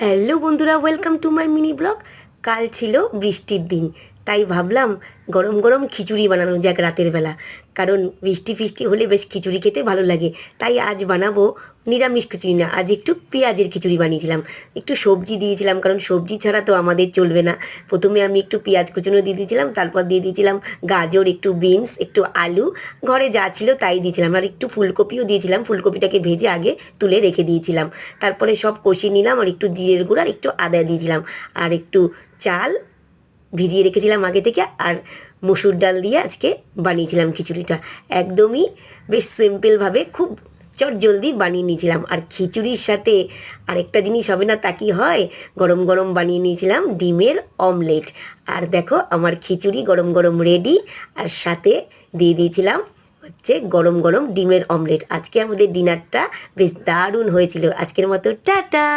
Hello বন্ধুরা, welcome to my mini blog. কাল ছিল বৃষ্টির দিন, তাই ভাবলাম গরম গরম খিচুড়ি বানানো যাক রাতের বেলা। কারণ বৃষ্টি ফিষ্টি হলে বেশ খিচুড়ি খেতে ভালো লাগে। তাই আজ বানাবো নিরামিষ খিচুড়ি না, আজ একটু পেঁয়াজের খিচুড়ি বানিয়েছিলাম। একটু সবজি দিয়েছিলাম, কারণ সবজি ছাড়া তো আমাদের চলবে না। প্রথমে আমি একটু পেঁয়াজ কুচনো দিয়ে দিয়েছিলাম, তারপর দিয়ে দিয়েছিলাম গাজর, একটু বিনস, একটু আলু, ঘরে যা ছিল তাই দিয়েছিলাম। আর একটু ফুলকপিও দিয়েছিলাম, ফুলকপিটাকে ভেজে আগে তুলে রেখে দিয়েছিলাম। তারপরে সব কষিয়ে নিলাম, আর একটু জিরের গুঁড়ো আর একটু আদা দিয়েছিলাম, আর একটু চাল ভিজিয়ে রেখেছিলাম আগে থেকে, আর মসুর ডাল দিয়ে আজকে বানিয়েছিলাম খিচুড়িটা। একদমই বেশ সিম্পলভাবে খুব চটজলদি বানিয়ে নিয়েছিলাম। আর খিচুড়ির সাথে আরেকটা জিনিস হবে না তা কি হয়, গরম গরম বানিয়ে নিয়েছিলাম ডিমের অমলেট। আর দেখো আমার খিচুড়ি গরম গরম রেডি, আর সাথে দিয়ে দিয়েছিলাম হচ্ছে গরম গরম ডিমের অমলেট। আজকে আমাদের ডিনারটা বেশ দারুণ হয়েছিল। আজকের মতো টাটা।